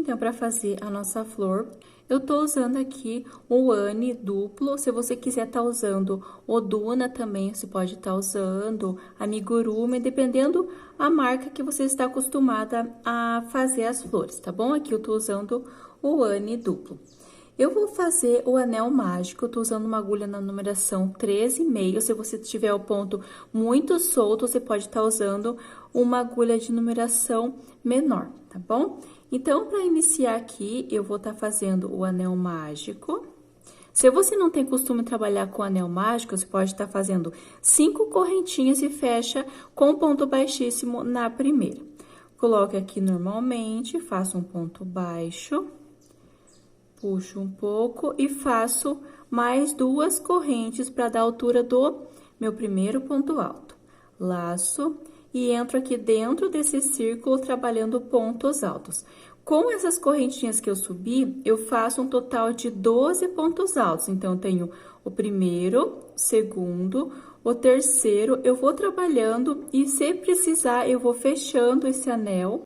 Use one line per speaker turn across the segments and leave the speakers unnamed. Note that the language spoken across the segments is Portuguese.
Então, para fazer a nossa flor, eu tô usando aqui o Anne duplo. Se você quiser tá usando o Duna também, você pode estar usando Amigurumi, dependendo a marca que você está acostumada a fazer as flores, tá bom? Aqui eu tô usando o Anne duplo. Eu vou fazer o anel mágico, eu tô usando uma agulha na numeração 13,5. Se você tiver o ponto muito solto, você pode estar usando uma agulha de numeração menor, tá bom? Então, para iniciar aqui, eu vou estar fazendo o anel mágico. Se você não tem costume de trabalhar com anel mágico, você pode estar fazendo 5 correntinhas e fecha com ponto baixíssimo na primeira. Coloque aqui normalmente, faço um ponto baixo. Puxo um pouco e faço mais 2 correntes para dar a altura do meu primeiro ponto alto. Laço e entro aqui dentro desse círculo trabalhando pontos altos. Com essas correntinhas que eu subi, eu faço um total de 12 pontos altos. Então, eu tenho o primeiro, segundo, o terceiro, eu vou trabalhando e se precisar, eu vou fechando esse anel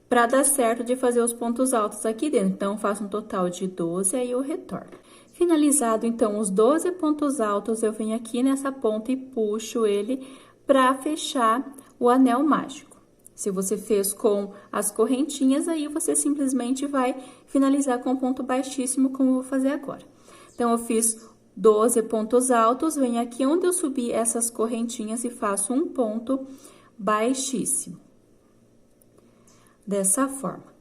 para dar certo de fazer os pontos altos aqui dentro. Então, faço um total de 12, aí eu retorno. Finalizado, então, os 12 pontos altos, eu venho aqui nessa ponta e puxo ele para fechar o anel mágico. Se você fez com as correntinhas, aí você simplesmente vai finalizar com ponto baixíssimo, como eu vou fazer agora. Então, eu fiz 12 pontos altos, venho aqui onde eu subi essas correntinhas e faço um ponto baixíssimo. Dessa forma,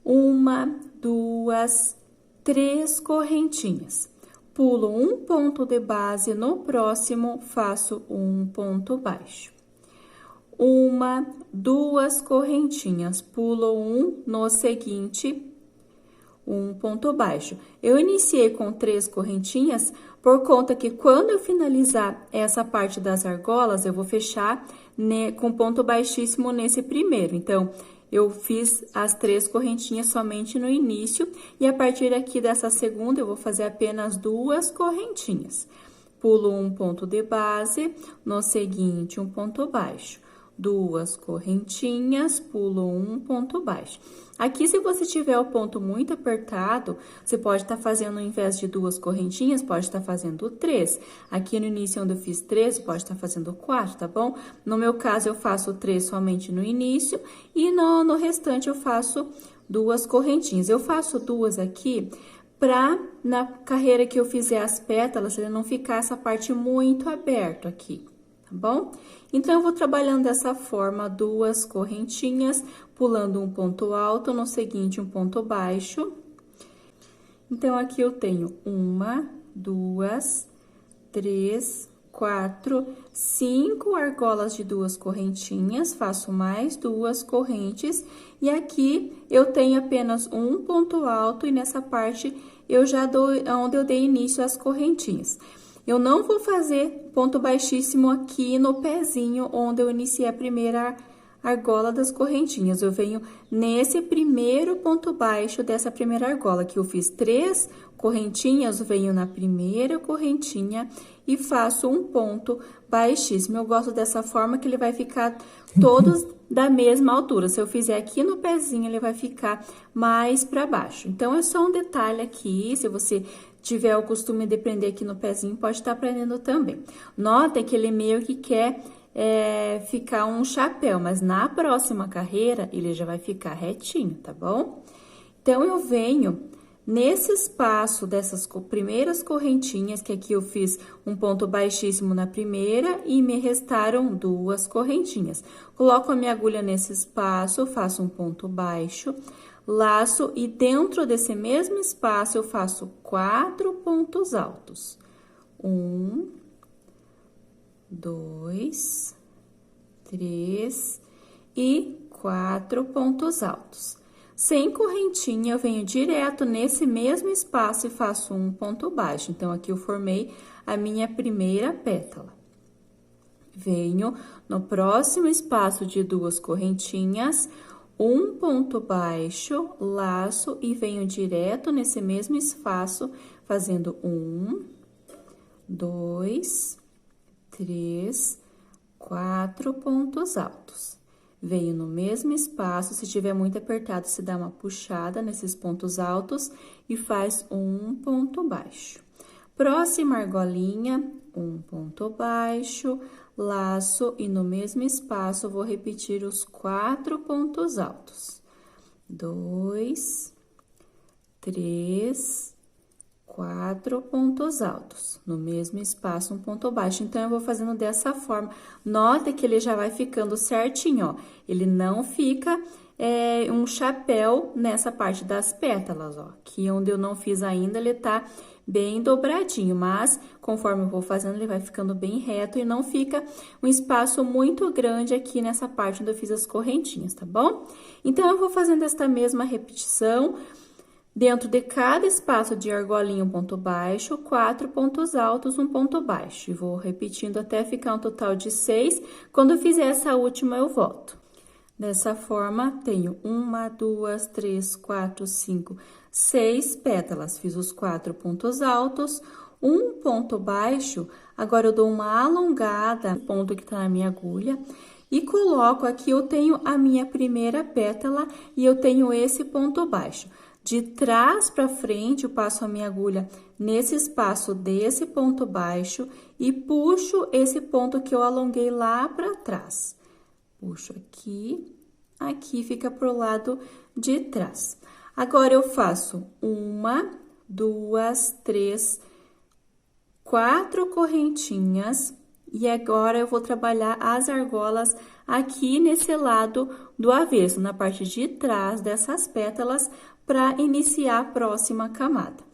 1, 2, 3 correntinhas. Pulo um ponto de base, no próximo faço um ponto baixo. 1, 2 correntinhas, pulo um no seguinte, um ponto baixo. Eu iniciei com 3 correntinhas, por conta que quando eu finalizar essa parte das argolas, eu vou fechar com ponto baixíssimo nesse primeiro. Então, eu fiz as 3 correntinhas somente no início, e a partir aqui dessa segunda, eu vou fazer apenas 2 correntinhas. Pulo um ponto de base, no seguinte, um ponto baixo. 2 correntinhas, pulo um ponto baixo. Aqui, se você tiver o ponto muito apertado, você pode estar fazendo, ao invés de 2 correntinhas, pode estar fazendo 3. Aqui no início, onde eu fiz 3, pode estar fazendo 4, tá bom? No meu caso, eu faço 3 somente no início e no restante eu faço 2 correntinhas. Eu faço 2 aqui para, na carreira que eu fizer as pétalas, ele não ficar essa parte muito aberta aqui, tá bom? Então, eu vou trabalhando dessa forma, 2 correntinhas, pulando um ponto alto, no seguinte, um ponto baixo. Então, aqui eu tenho 1, 2, 3, 4, 5 argolas de 2 correntinhas, faço mais 2 correntes, e aqui eu tenho apenas um ponto alto, e nessa parte eu já dou, onde eu dei início às correntinhas. Eu não vou fazer ponto baixíssimo aqui no pezinho, onde eu iniciei a primeira argola das correntinhas. Eu venho nesse primeiro ponto baixo dessa primeira argola, que eu fiz 3 correntinhas, venho na primeira correntinha e faço um ponto baixíssimo. Eu gosto dessa forma que ele vai ficar todos da mesma altura. Se eu fizer aqui no pezinho, ele vai ficar mais para baixo. Então, é só um detalhe aqui, se você tiver o costume de prender aqui no pezinho, pode estar prendendo também. Nota que ele meio que quer ficar um chapéu, mas na próxima carreira, ele já vai ficar retinho, tá bom? Então, eu venho nesse espaço dessas primeiras correntinhas, que aqui eu fiz um ponto baixíssimo na primeira e me restaram 2 correntinhas. Coloco a minha agulha nesse espaço, faço um ponto baixo, laço e dentro desse mesmo espaço eu faço 4 pontos altos. 1, 2, 3 e 4 pontos altos. Sem correntinha, eu venho direto nesse mesmo espaço e faço um ponto baixo. Então, aqui eu formei a minha primeira pétala. Venho no próximo espaço de 2 correntinhas, um ponto baixo, laço e venho direto nesse mesmo espaço, fazendo 1, 2, 3, 4 pontos altos. Venho no mesmo espaço, se tiver muito apertado, se dá uma puxada nesses pontos altos e faz um ponto baixo. Próxima argolinha, um ponto baixo, laço e no mesmo espaço vou repetir os 4 pontos altos. 2, 3, 4 pontos altos. No mesmo espaço, um ponto baixo. Então, eu vou fazendo dessa forma. Nota que ele já vai ficando certinho, ó. Ele não fica um chapéu nessa parte das pétalas, ó. Aqui onde eu não fiz ainda, ele tá bem dobradinho, mas conforme eu vou fazendo, ele vai ficando bem reto e não fica um espaço muito grande aqui nessa parte onde eu fiz as correntinhas, tá bom? Então, eu vou fazendo esta mesma repetição. Dentro de cada espaço de argolinha, um ponto baixo, 4 pontos altos, um ponto baixo. E vou repetindo até ficar um total de 6. Quando eu fizer essa última, eu volto. Dessa forma, tenho 1, 2, 3, 4, 5, 6 pétalas. Fiz os 4 pontos altos, um ponto baixo. Agora, eu dou uma alongada no ponto que tá na minha agulha. E coloco aqui, eu tenho a minha primeira pétala e eu tenho esse ponto baixo. De trás para frente, eu passo a minha agulha nesse espaço desse ponto baixo e puxo esse ponto que eu alonguei lá para trás. Puxo aqui, aqui fica pro lado de trás. Agora, eu faço 1, 2, 3, 4 correntinhas. E agora, eu vou trabalhar as argolas aqui nesse lado do avesso, na parte de trás dessas pétalas, para iniciar a próxima camada.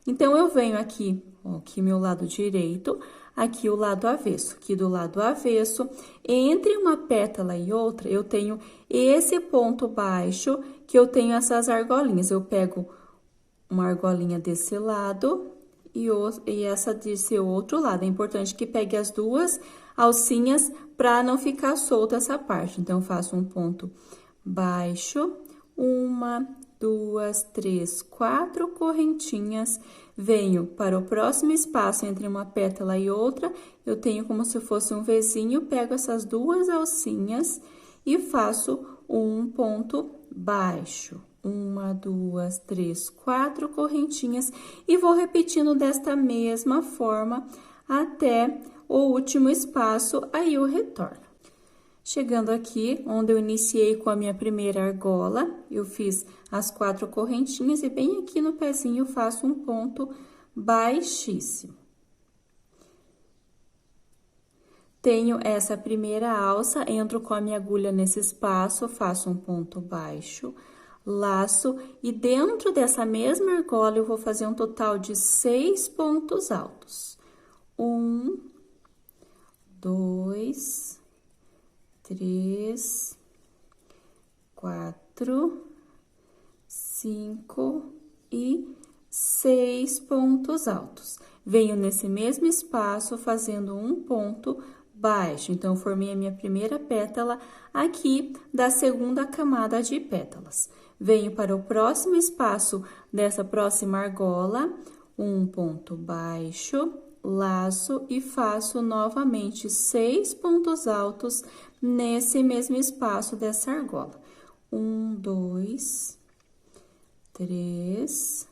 Então, eu venho aqui, ó, aqui meu lado direito, aqui o lado avesso. Aqui do lado avesso, entre uma pétala e outra, eu tenho esse ponto baixo, que eu tenho essas argolinhas. Eu pego uma argolinha desse lado e essa desse outro lado. É importante que pegue as duas alcinhas para não ficar solta essa parte. Então, eu faço um ponto baixo, 1, 2, 3, 4 correntinhas, venho para o próximo espaço entre uma pétala e outra, eu tenho como se fosse um Vzinho, pego essas duas alcinhas e faço um ponto baixo. 1, 2, 3, 4 correntinhas e vou repetindo desta mesma forma até o último espaço, aí eu retorno. Chegando aqui, onde eu iniciei com a minha primeira argola, eu fiz as 4 correntinhas e bem aqui no pezinho eu faço um ponto baixíssimo. Tenho essa primeira alça, entro com a minha agulha nesse espaço, faço um ponto baixo, laço e dentro dessa mesma argola eu vou fazer um total de 6 pontos altos. 1, 2, 3, 4, 5 e 6 pontos altos. Venho nesse mesmo espaço fazendo um ponto baixo. Então, eu formei a minha primeira pétala aqui da segunda camada de pétalas. Venho para o próximo espaço dessa próxima argola, um ponto baixo, laço e faço novamente 6 pontos altos nesse mesmo espaço dessa argola. 1, 2, 3,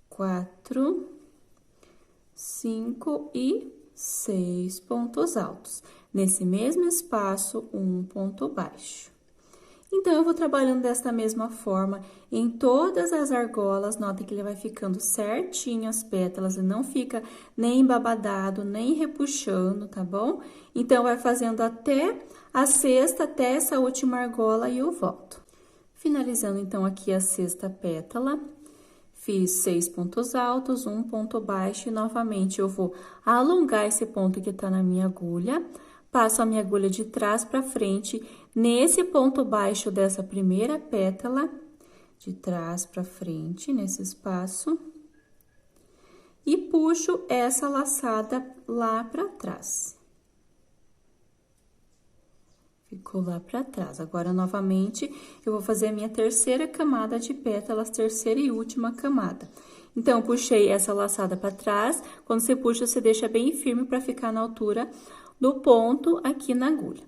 4, 5 e 6 pontos altos. Nesse mesmo espaço, um ponto baixo. Então, eu vou trabalhando desta mesma forma em todas as argolas. Nota que ele vai ficando certinho as pétalas e não fica nem embabadado, nem repuxando, tá bom? Então, vai fazendo até a sexta, até essa última argola e eu volto. Finalizando, então, aqui a sexta pétala. Fiz 6 pontos altos, um ponto baixo e novamente eu vou alongar esse ponto que tá na minha agulha. Passo a minha agulha de trás para frente, nesse ponto baixo dessa primeira pétala, de trás para frente, nesse espaço, e puxo essa laçada lá para trás. Ficou lá para trás. Agora, novamente, eu vou fazer a minha terceira camada de pétalas, terceira e última camada. Então, puxei essa laçada para trás, quando você puxa, você deixa bem firme para ficar na altura do ponto aqui na agulha.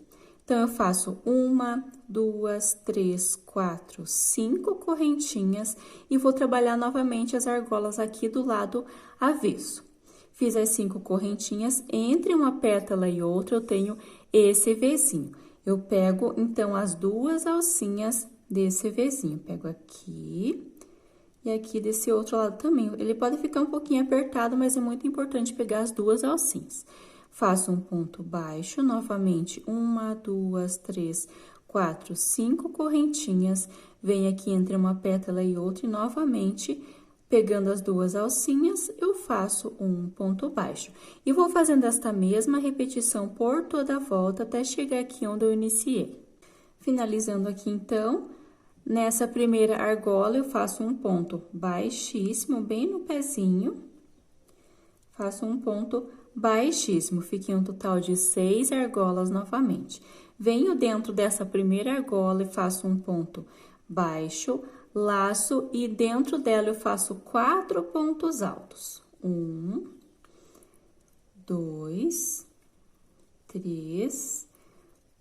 Então, eu faço 1, 2, 3, 4, 5 correntinhas e vou trabalhar novamente as argolas aqui do lado avesso. Fiz as 5 correntinhas, entre uma pétala e outra eu tenho esse Vzinho. Eu pego, então, as 2 alcinhas desse Vzinho. Pego aqui e aqui desse outro lado também. Ele pode ficar um pouquinho apertado, mas é muito importante pegar as 2 alcinhas. Faço um ponto baixo, novamente, 1, 2, 3, 4, 5 correntinhas. Venho aqui entre uma pétala e outra e, novamente, pegando as 2 alcinhas, eu faço um ponto baixo. E vou fazendo esta mesma repetição por toda a volta, até chegar aqui onde eu iniciei. Finalizando aqui, então, nessa primeira argola, eu faço um ponto baixíssimo, bem no pezinho. Faço um ponto baixíssimo, fiquei um total de 6 argolas novamente. Venho dentro dessa primeira argola e faço um ponto baixo, laço e dentro dela eu faço 4 pontos altos. 1, 2, 3,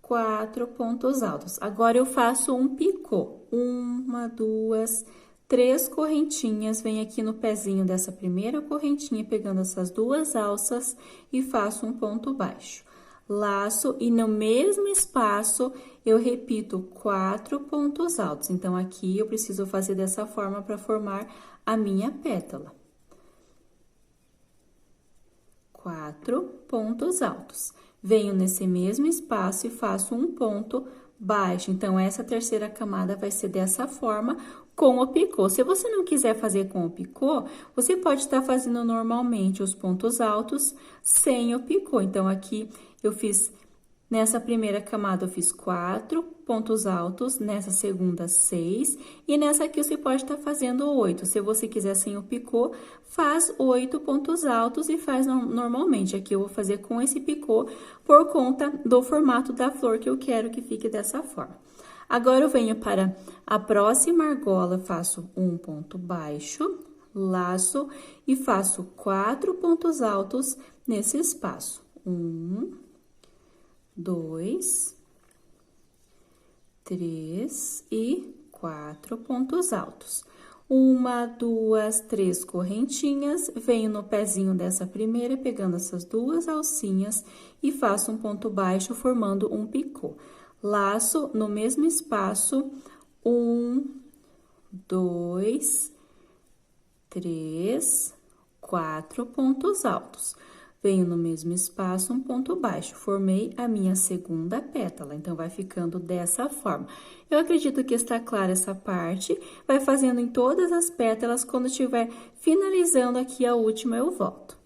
4 pontos altos. Agora, eu faço um picô. 1, 2, 3 correntinhas, venho aqui no pezinho dessa primeira correntinha, pegando essas 2 alças e faço um ponto baixo. Laço e no mesmo espaço eu repito 4 pontos altos. Então, aqui eu preciso fazer dessa forma para formar a minha pétala. 4 pontos altos. Venho nesse mesmo espaço e faço um ponto baixo. Então, essa terceira camada vai ser dessa forma, com o picô. Se você não quiser fazer com o picô, você pode estar fazendo normalmente os pontos altos sem o picô. Então, aqui eu fiz, nessa primeira camada, eu fiz 4 pontos altos, nessa segunda, 6, e nessa aqui você pode estar fazendo 8. Se você quiser sem o picô, faz 8 pontos altos e faz normalmente. Aqui eu vou fazer com esse picô por conta do formato da flor que eu quero que fique dessa forma. Agora, eu venho para a próxima argola, faço um ponto baixo, laço e faço 4 pontos altos nesse espaço. 1, 2, 3 e 4 pontos altos. 1, 2, 3 correntinhas, venho no pezinho dessa primeira, pegando essas 2 alcinhas e faço um ponto baixo, formando um picô. Laço no mesmo espaço, 1, 2, 3, 4 pontos altos. Venho no mesmo espaço, um ponto baixo. Formei a minha segunda pétala, então, vai ficando dessa forma. Eu acredito que está clara essa parte. Vai fazendo em todas as pétalas, quando estiver finalizando aqui a última, eu volto.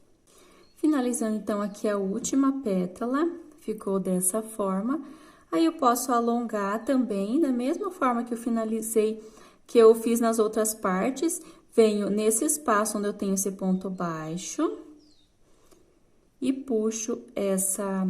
Finalizando, então, aqui a última pétala, ficou dessa forma. Aí, eu posso alongar também, da mesma forma que eu finalizei, que eu fiz nas outras partes. Venho nesse espaço onde eu tenho esse ponto baixo e puxo essa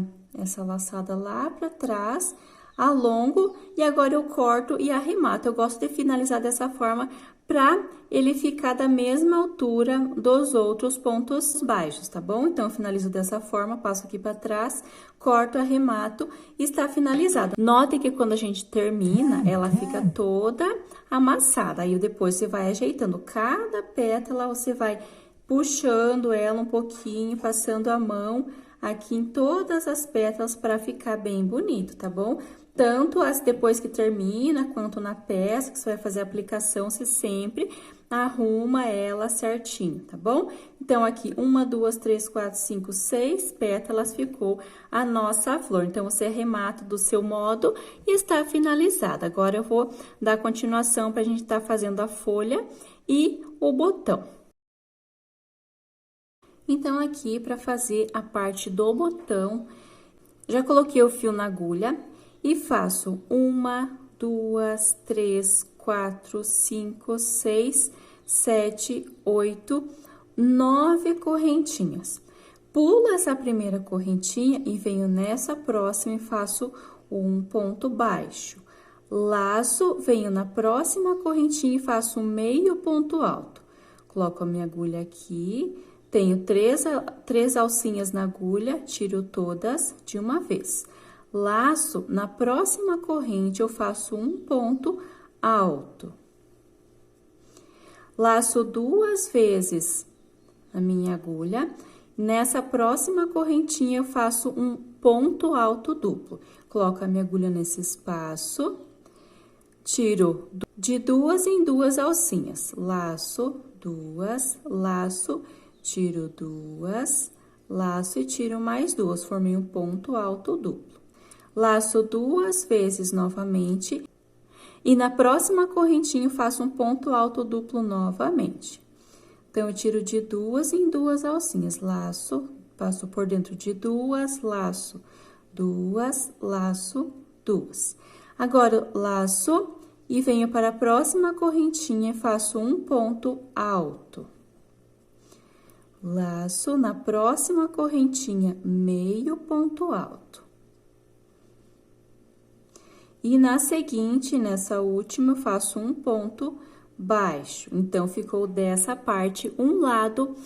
laçada lá pra trás, alongo e agora eu corto e arremato. Eu gosto de finalizar dessa forma pra ele ficar da mesma altura dos outros pontos baixos, tá bom? Então, eu finalizo dessa forma, passo aqui pra trás, corto, arremato e está finalizado. Note que quando a gente termina, ela fica toda amassada. Aí, depois você vai ajeitando cada pétala, você vai puxando ela um pouquinho, passando a mão aqui em todas as pétalas para ficar bem bonito, tá bom? Tanto as depois que termina, quanto na peça que você vai fazer a aplicação, você sempre arruma ela certinho, tá bom? Então, aqui, 1, 2, 3, 4, 5, 6 pétalas ficou a nossa flor. Então, você arremata do seu modo e está finalizada. Agora, eu vou dar continuação para a gente estar fazendo a folha e o botão. Então, aqui, para fazer a parte do botão, já coloquei o fio na agulha e faço 1, 2, 3, 4, 5, 6, 7, 8, 9 correntinhas. Pulo essa primeira correntinha e venho nessa próxima e faço um ponto baixo. Laço, venho na próxima correntinha e faço um meio ponto alto. Coloco a minha agulha aqui. Tenho três alcinhas na agulha, tiro todas de uma vez. Laço, na próxima corrente, eu faço um ponto alto. Laço 2 vezes a minha agulha. Nessa próxima correntinha, eu faço um ponto alto duplo. Coloco a minha agulha nesse espaço, tiro de 2 em 2 alcinhas. Laço, 2, laço, tiro 2, laço e tiro mais 2. Formei um ponto alto duplo. Laço 2 vezes novamente. E na próxima correntinha, eu faço um ponto alto duplo novamente. Então, eu tiro de 2 em 2 alcinhas. Laço, passo por dentro de 2, laço, 2, laço, 2. Agora, laço e venho para a próxima correntinha e faço um ponto alto. Laço, na próxima correntinha, meio ponto alto. E na seguinte, nessa última, eu faço um ponto baixo. Então, ficou dessa parte um lado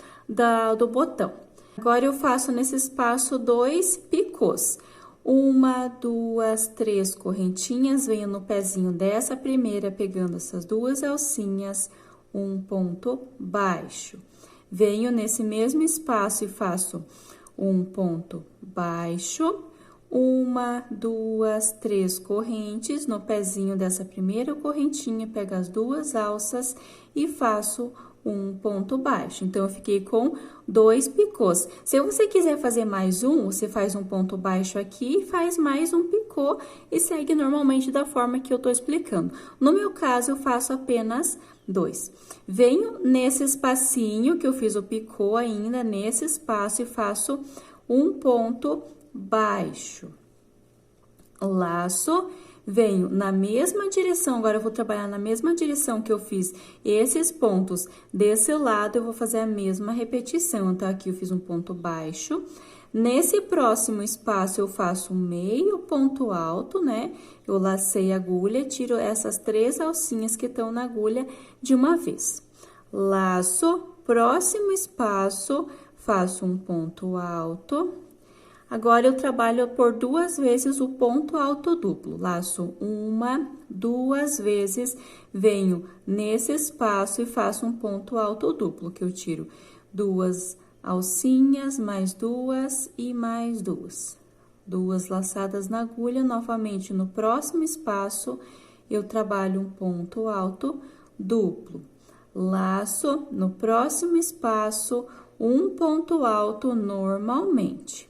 do botão. Agora, eu faço nesse espaço 2 picôs. 1, 2, 3 correntinhas, venho no pezinho dessa primeira, pegando essas 2 alcinhas, um ponto baixo. Venho nesse mesmo espaço e faço um ponto baixo. 1, 2, 3 correntes, no pezinho dessa primeira correntinha, pego as 2 alças e faço um ponto baixo. Então, eu fiquei com 2 picôs. Se você quiser fazer mais um, você faz um ponto baixo aqui e faz mais um picô e segue normalmente da forma que eu tô explicando. No meu caso, eu faço apenas 2. Venho nesse espacinho que eu fiz o picô ainda, nesse espaço, e faço um ponto baixo. Laço, venho na mesma direção, agora eu vou trabalhar na mesma direção que eu fiz esses pontos. Desse lado, eu vou fazer a mesma repetição. Então, aqui eu fiz um ponto baixo. Nesse próximo espaço, eu faço um meio ponto alto, né? Eu lacei a agulha, tiro essas 3 alcinhas que estão na agulha de uma vez. Laço, próximo espaço, faço um ponto alto. Agora, eu trabalho por 2 vezes o ponto alto duplo. Laço 1, 2 vezes, venho nesse espaço e faço um ponto alto duplo, que eu tiro 2 alcinhas, mais 2 e mais 2. 2 laçadas na agulha, novamente no próximo espaço, eu trabalho um ponto alto duplo. Laço, no próximo espaço, um ponto alto normalmente.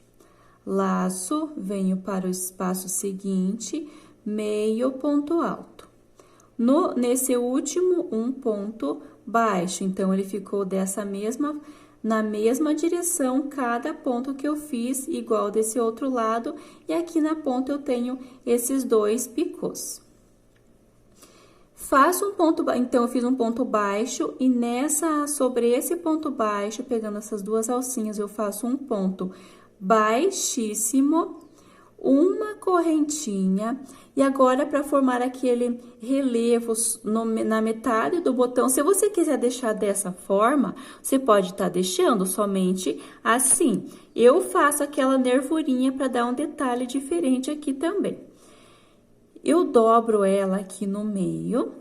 Laço, venho para o espaço seguinte, meio ponto alto. Nesse último, um ponto baixo, então, ele ficou na mesma direção, cada ponto que eu fiz, igual desse outro lado, e aqui na ponta eu tenho esses 2 picôs. Faço um ponto, então, eu fiz um ponto baixo, e sobre esse ponto baixo, pegando essas 2 alcinhas, eu faço um ponto baixíssimo, uma correntinha, e agora, para formar aquele relevo na metade do botão, se você quiser deixar dessa forma, você pode estar deixando somente assim. Eu faço aquela nervurinha para dar um detalhe diferente aqui também. Eu dobro ela aqui no meio.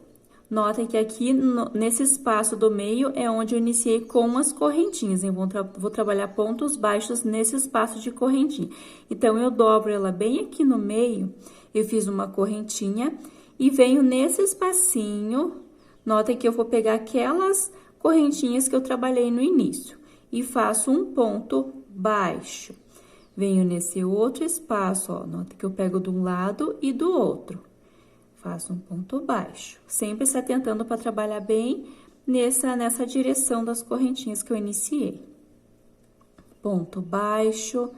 Notem que aqui, nesse espaço do meio, é onde eu iniciei com as correntinhas. Eu vou trabalhar pontos baixos nesse espaço de correntinha. Então, eu dobro ela bem aqui no meio, eu fiz uma correntinha e venho nesse espacinho. Notem que eu vou pegar aquelas correntinhas que eu trabalhei no início e faço um ponto baixo. Venho nesse outro espaço, ó, notem que eu pego de um lado e do outro. Faço um ponto baixo, sempre se atentando para trabalhar bem nessa direção das correntinhas que eu iniciei. Ponto baixo,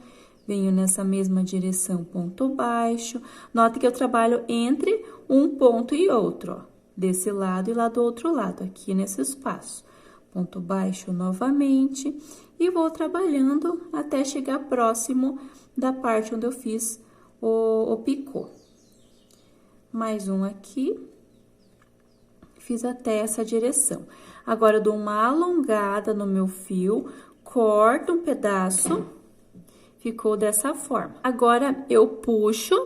venho nessa mesma direção, ponto baixo. Note que eu trabalho entre um ponto e outro, ó, desse lado e lá do outro lado, aqui nesse espaço. Ponto baixo novamente, e vou trabalhando até chegar próximo da parte onde eu fiz o picô. Mais um aqui, fiz até essa direção. Agora, eu dou uma alongada no meu fio, corto um pedaço, ficou dessa forma. Agora, eu puxo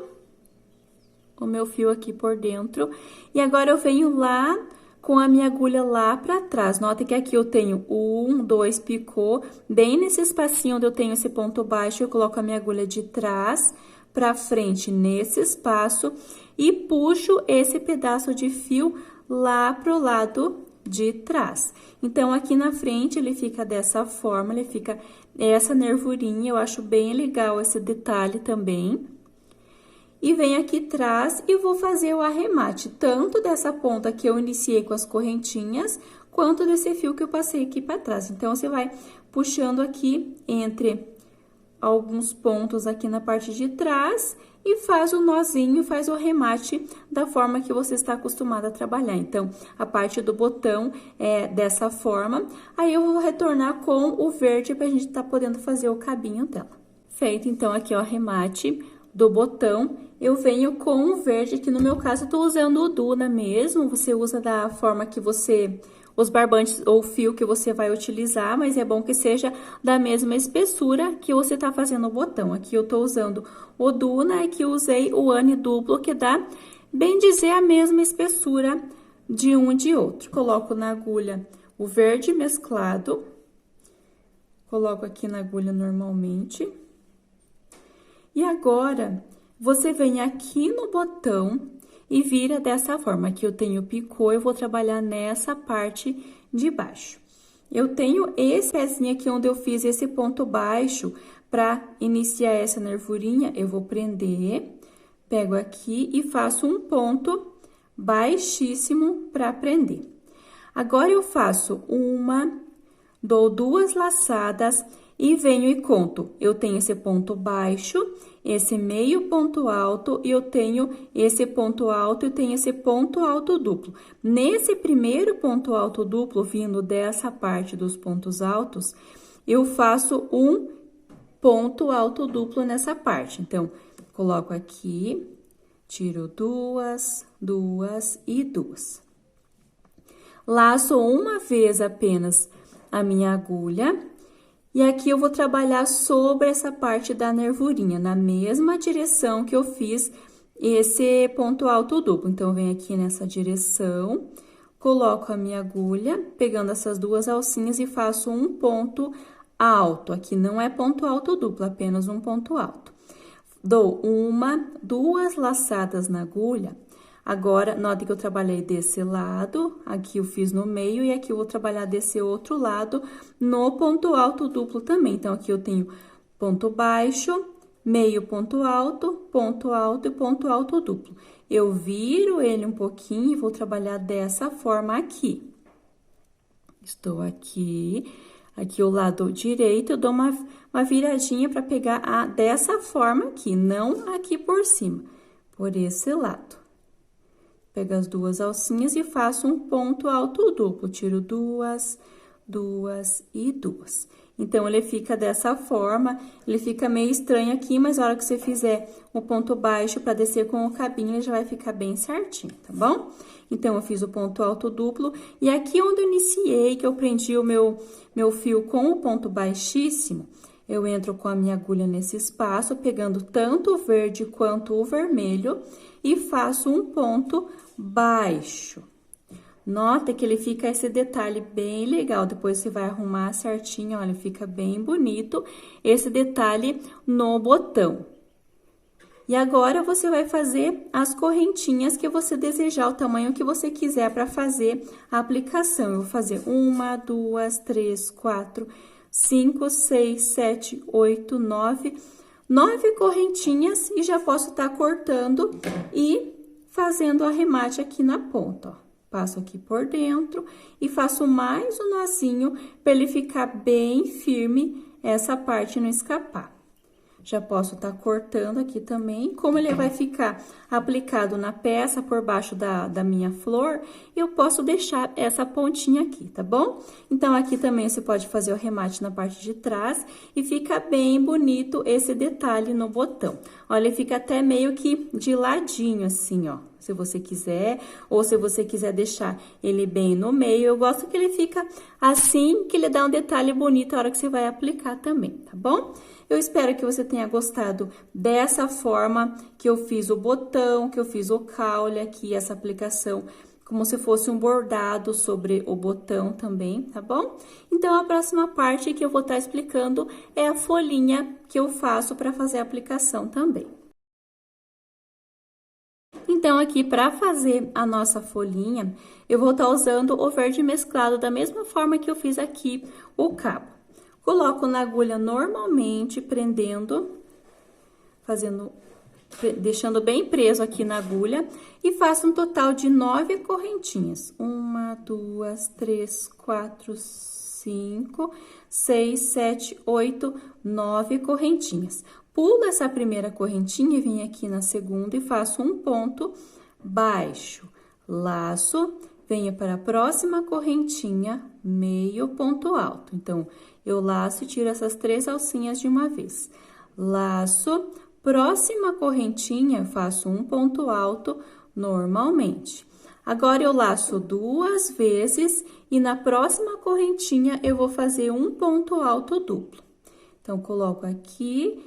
o meu fio aqui por dentro. E agora, eu venho lá com a minha agulha lá pra trás. Nota que aqui eu tenho 1, 2 picô. Bem nesse espacinho onde eu tenho esse ponto baixo, eu coloco a minha agulha de trás pra frente nesse espaço e puxo esse pedaço de fio lá pro lado de trás. Então, aqui na frente, ele fica dessa forma, ele fica essa nervurinha. Eu acho bem legal esse detalhe também. E venho aqui atrás e vou fazer o arremate, tanto dessa ponta que eu iniciei com as correntinhas, quanto desse fio que eu passei aqui para trás. Então, você vai puxando aqui entre alguns pontos aqui na parte de trás e faz o nozinho, faz o arremate da forma que você está acostumado a trabalhar. Então, a parte do botão é dessa forma. Aí, eu vou retornar com o verde pra gente tá podendo fazer o cabinho dela. Feito, então, aqui o arremate do botão, eu venho com o verde, que no meu caso eu tô usando o Duna mesmo. Você usa da forma que você, os barbantes ou fio que você vai utilizar, mas é bom que seja da mesma espessura que você tá fazendo o botão. Aqui eu tô usando o Duna, aqui eu usei o Anne duplo, que dá, bem dizer, a mesma espessura de um e de outro. Coloco na agulha o verde mesclado, coloco aqui na agulha normalmente. E agora, você vem aqui no botão e vira dessa forma. Aqui eu tenho o picô, eu vou trabalhar nessa parte de baixo. Eu tenho esse pezinho aqui onde eu fiz esse ponto baixo para iniciar essa nervurinha. Eu vou prender, pego aqui e faço um ponto baixíssimo para prender. Agora, eu faço dou 2 laçadas e venho e conto. Eu tenho esse ponto baixo, esse meio ponto alto, e eu tenho esse ponto alto e tenho esse ponto alto duplo. Nesse primeiro ponto alto duplo, vindo dessa parte dos pontos altos, eu faço um ponto alto duplo nessa parte. Então, coloco aqui, tiro 2, 2 e 2. Laço uma vez apenas a minha agulha. E aqui eu vou trabalhar sobre essa parte da nervurinha, na mesma direção que eu fiz esse ponto alto duplo. Então, eu venho aqui nessa direção, coloco a minha agulha, pegando essas 2 alcinhas e faço um ponto alto. Aqui não é ponto alto duplo, apenas um ponto alto. Dou 1, 2 laçadas na agulha. Agora, note que eu trabalhei desse lado, aqui eu fiz no meio, e aqui eu vou trabalhar desse outro lado no ponto alto duplo também. Então, aqui eu tenho ponto baixo, meio ponto alto e ponto alto duplo. Eu viro ele um pouquinho e vou trabalhar dessa forma aqui. Estou aqui o lado direito, eu dou uma viradinha para pegar dessa forma aqui, não aqui por cima, por esse lado. Pego as 2 alcinhas e faço um ponto alto duplo, tiro 2, 2 e 2. Então, ele fica dessa forma, ele fica meio estranho aqui, mas na hora que você fizer o ponto baixo para descer com o cabinho, ele já vai ficar bem certinho, tá bom? Então, eu fiz o ponto alto duplo, e aqui onde eu iniciei, que eu prendi o meu fio com o ponto baixíssimo, eu entro com a minha agulha nesse espaço, pegando tanto o verde quanto o vermelho, e faço um ponto baixo. Nota que ele fica esse detalhe bem legal, depois você vai arrumar certinho, olha, fica bem bonito esse detalhe no botão. E agora, você vai fazer as correntinhas que você desejar, o tamanho que você quiser para fazer a aplicação. Eu vou fazer 1, 2, 3, 4, 5, 6, 7, 8, 9... 9 correntinhas, e já posso estar cortando e fazendo o arremate aqui na ponta, ó. Passo aqui por dentro e faço mais um nozinho para ele ficar bem firme, essa parte não escapar. Já posso estar cortando aqui também. Como ele vai ficar aplicado na peça por baixo da minha flor, eu posso deixar essa pontinha aqui, tá bom? Então, aqui também você pode fazer o remate na parte de trás e fica bem bonito esse detalhe no botão. Olha, ele fica até meio que de ladinho, assim, ó. Se você quiser, ou se você quiser deixar ele bem no meio, eu gosto que ele fica assim, que ele dá um detalhe bonito na hora que você vai aplicar também, tá bom? Eu espero que você tenha gostado dessa forma que eu fiz o botão, que eu fiz o caule aqui, essa aplicação, como se fosse um bordado sobre o botão também, tá bom? Então, a próxima parte que eu vou estar explicando é a folhinha que eu faço para fazer a aplicação também. Então, aqui, para fazer a nossa folhinha, eu vou estar usando o verde mesclado da mesma forma que eu fiz aqui o cabo. Coloco na agulha normalmente, prendendo, deixando bem preso aqui na agulha e faço um total de 9 correntinhas. 1, 2, 3, 4, 5, 6, 7, 8, 9 correntinhas. Pulo essa primeira correntinha e venho aqui na segunda e faço um ponto baixo. Laço, venho para a próxima correntinha, meio ponto alto. Então, eu laço e tiro essas 3 alcinhas de uma vez. Laço, próxima correntinha, faço um ponto alto normalmente. Agora, eu laço 2 vezes e na próxima correntinha eu vou fazer um ponto alto duplo. Então, coloco aqui,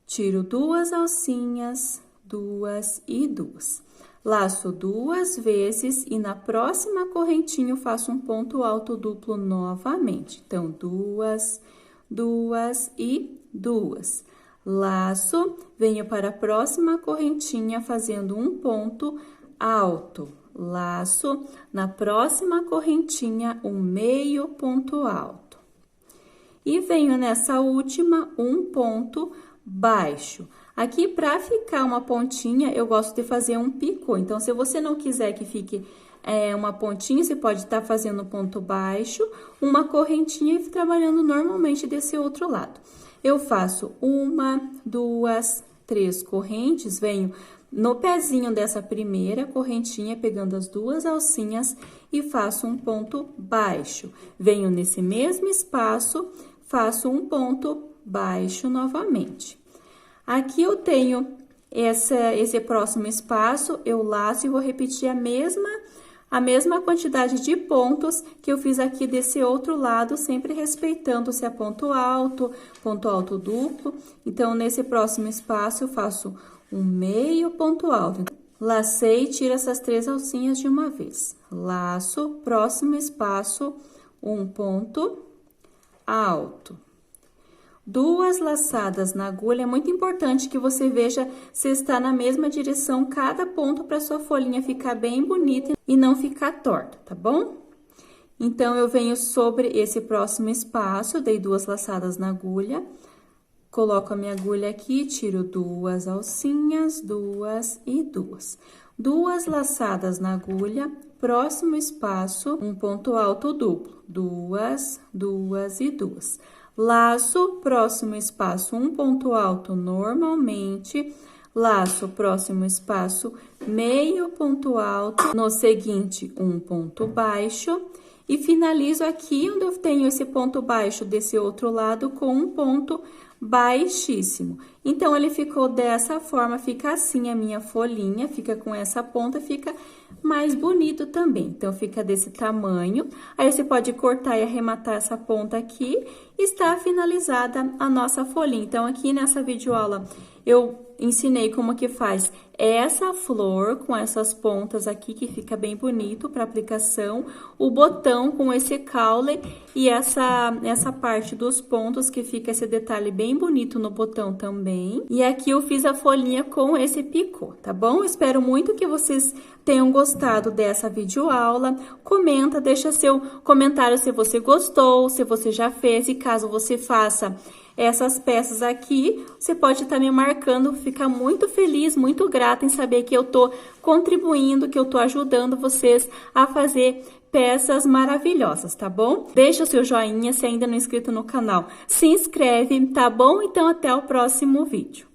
tiro 2 alcinhas, 2 e 2. Laço 2 vezes e na próxima correntinha eu faço um ponto alto duplo novamente. Então, 2, 2 e 2. Laço, venho para a próxima correntinha fazendo um ponto alto. Laço, na próxima correntinha, um meio ponto alto. E venho nessa última, um ponto baixo. Aqui, para ficar uma pontinha, eu gosto de fazer um picô. Então, se você não quiser que fique uma pontinha, você pode estar fazendo ponto baixo, uma correntinha e trabalhando normalmente desse outro lado. Eu faço 1, 2, 3 correntes, venho no pezinho dessa primeira correntinha, pegando as 2 alcinhas e faço um ponto baixo. Venho nesse mesmo espaço, faço um ponto baixo novamente. Aqui eu tenho esse próximo espaço, eu laço e vou repetir a mesma quantidade de pontos que eu fiz aqui desse outro lado, sempre respeitando se é ponto alto duplo. Então, nesse próximo espaço, eu faço um meio ponto alto. Lacei e tiro essas 3 alcinhas de uma vez. Laço, próximo espaço, um ponto alto. 2 laçadas na agulha, é muito importante que você veja se está na mesma direção cada ponto para sua folhinha ficar bem bonita e não ficar torta, tá bom? Então, eu venho sobre esse próximo espaço, dei 2 laçadas na agulha, coloco a minha agulha aqui, tiro 2 alcinhas, 2 e 2. 2 laçadas na agulha, próximo espaço, um ponto alto duplo, 2, 2 e 2. Laço, próximo espaço, um ponto alto normalmente, laço, próximo espaço, meio ponto alto, no seguinte, um ponto baixo, e finalizo aqui onde eu tenho esse ponto baixo desse outro lado com um ponto baixíssimo. Então, ele ficou dessa forma, fica assim a minha folhinha, fica com essa ponta, fica mais bonito também. Então, fica desse tamanho. Aí, você pode cortar e arrematar essa ponta aqui, e está finalizada a nossa folhinha. Então, aqui nessa videoaula, eu ensinei como que faz essa flor com essas pontas aqui, que fica bem bonito para aplicação, o botão com esse caule e essa parte dos pontos, que fica esse detalhe bem bonito no botão também. E aqui eu fiz a folhinha com esse picô, tá bom? Espero muito que vocês tenham gostado dessa videoaula. Comenta, deixa seu comentário se você gostou, se você já fez, e caso você faça essas peças aqui, você pode estar me marcando, ficar muito feliz, muito grata em saber que eu tô contribuindo, que eu tô ajudando vocês a fazer peças maravilhosas, tá bom? Deixa o seu joinha, se ainda não é inscrito no canal, se inscreve, tá bom? Então, até o próximo vídeo.